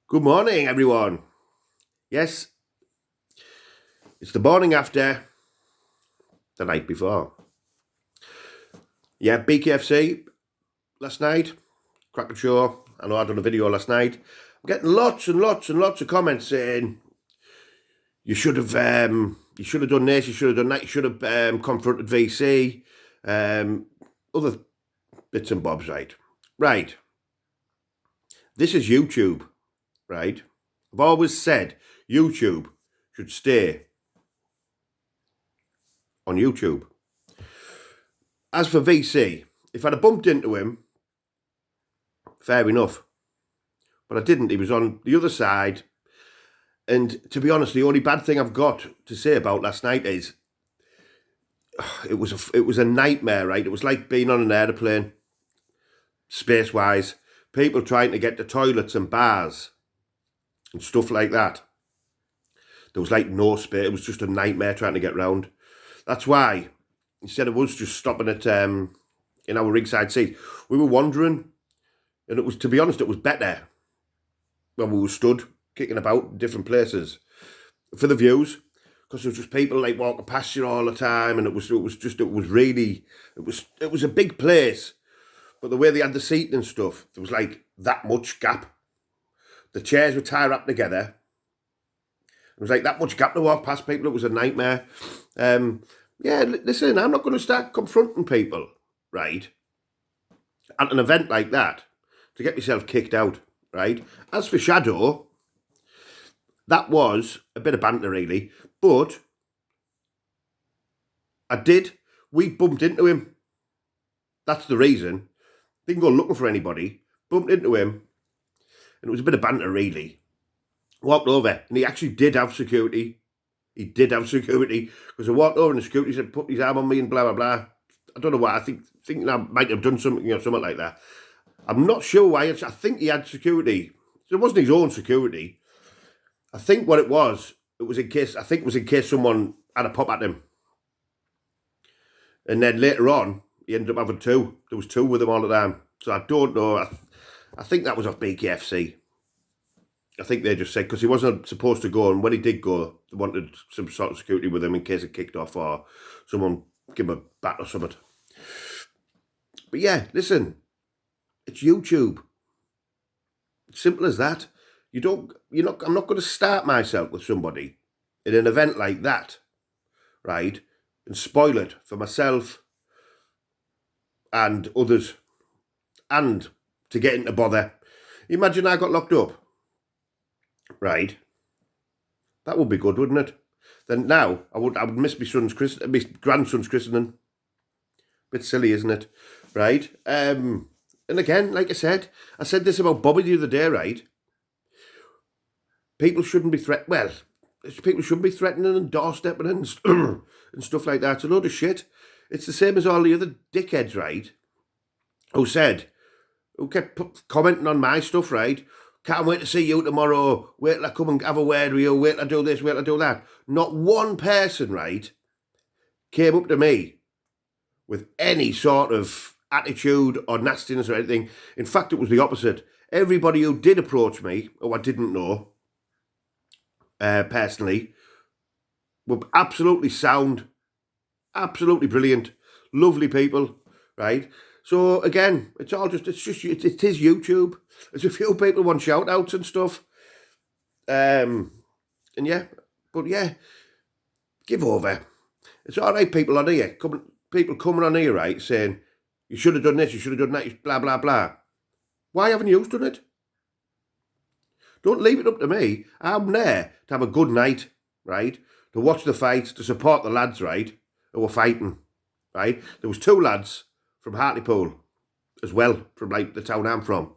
Good morning, everyone. Yes, it's the morning after the night before. Yeah, bkfc last night, cracking show. I know I done a video last night. I'm getting lots and lots and lots of comments saying you should have done this, you should have done that, you should have confronted VC, other bits and bobs, right? Right. This is YouTube, right? I've always said YouTube should stay on YouTube. As for VC, if I'd have bumped into him, fair enough. But I didn't. He was on the other side. And to be honest, the only bad thing I've got to say about last night is it was a nightmare, right? It was like being on an aeroplane, space-wise. People trying to get to toilets and bars and stuff like that. There was like no space. It was just a nightmare trying to get round. That's why, instead of us just stopping at in our ringside seat, we were wandering. And it was, to be honest, it was better when we were stood kicking about in different places for the views, because there was just people like walking past you all the time, and it was a big place. But the way they had the seating and stuff, there was like that much gap. The chairs were tie wrapped together. It was like that much gap to walk past people. It was a nightmare. Yeah, listen, I'm not going to start confronting people, right, at an event like that to get myself kicked out, right? As for Shadow, that was a bit of banter, really. But we bumped into him. That's the reason. Didn't go looking for anybody. Bumped into him. And it was a bit of banter, really. Walked over, and he actually did have security. He did have security, because I walked over and the security said, put his arm on me and blah, blah, blah. I don't know what. I think I might have done something, something like that. I'm not sure why. I think he had security. So it wasn't his own security. I think what it was in case someone had a pop at him. And then later on, he ended up having two. There was two with him all the time. So I don't know. I think that was off bkfc. I think they just said, because he wasn't supposed to go, and when he did go, they wanted some sort of security with him in case it kicked off or someone give him a bat or something. But yeah, listen, it's YouTube. It's simple as that. I'm not going to start myself with somebody in an event like that, right, and spoil it for myself and others, and to get into bother. Imagine I got locked up. Right, that would be good, wouldn't it? Then now I would miss my grandson's christening. Bit silly, isn't it? Right. And again, like I said this about Bobby the other day. Right. People shouldn't be people shouldn't be threatening and doorstepping and stuff like that. It's a load of shit. It's the same as all the other dickheads, right? Who kept commenting on my stuff, right? Can't wait to see you tomorrow. Wait till I come and have a word with you. Wait till I do this. Wait till I do that. Not one person, right, came up to me with any sort of attitude or nastiness or anything. In fact, it was the opposite. Everybody who did approach me, who I didn't know personally, were absolutely sound, absolutely brilliant, lovely people, right? So again, it is YouTube. There's a few people want shout outs and stuff. And yeah, but yeah, give over. It's all right, people on here, people coming on here, right, saying, you should have done this, you should have done that, blah, blah, blah. Why haven't you done it? Don't leave it up to me. I'm there to have a good night, right, to watch the fight, to support the lads, right, who were fighting, right. There was two lads from Hartlepool as well, from like the town I'm from,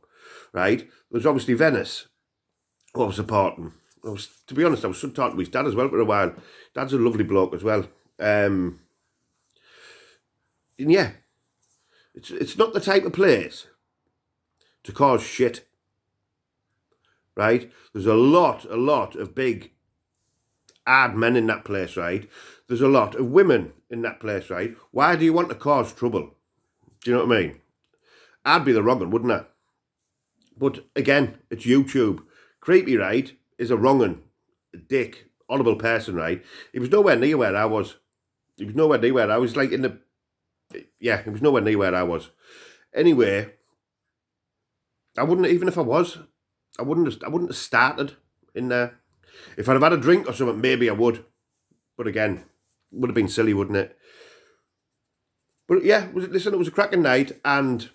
right? There's obviously Venice, who I was supporting. To be honest, I was talking to his dad as well for a while. Dad's a lovely bloke as well. And yeah, it's not the type of place to cause shit, right? There's a lot of big, hard men in that place, right? There's a lot of women in that place, right? Why do you want to cause trouble? Do you know what I mean? I'd be the wrong one, wouldn't I? But again, it's YouTube. Creepy, right, is a wrong'un, a dick, horrible person, right? He was nowhere near where I was. He was nowhere near where I was, like in the... Yeah, he was nowhere near where I was. Anyway, I wouldn't, even if I was, I wouldn't have started in there. If I'd have had a drink or something, maybe I would. But again, would have been silly, wouldn't it? But yeah, listen, it was a cracking night, and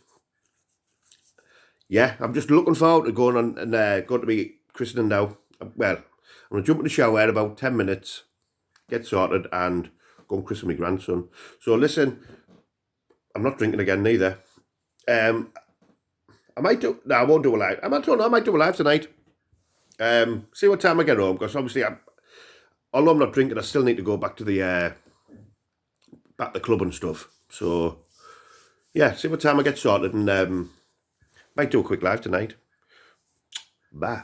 yeah, I'm just looking forward to going on and going to be christening now. Well, I'm going to jump in the shower in about 10 minutes, get sorted, and go and christen my grandson. So listen, I'm not drinking again neither. I might do... No, I won't do a live. I might do a live tonight. See what time I get home, because obviously, although I'm not drinking, I still need to go back to the club and stuff. So, yeah, see what time I get sorted, and might do a quick live tonight. Bye.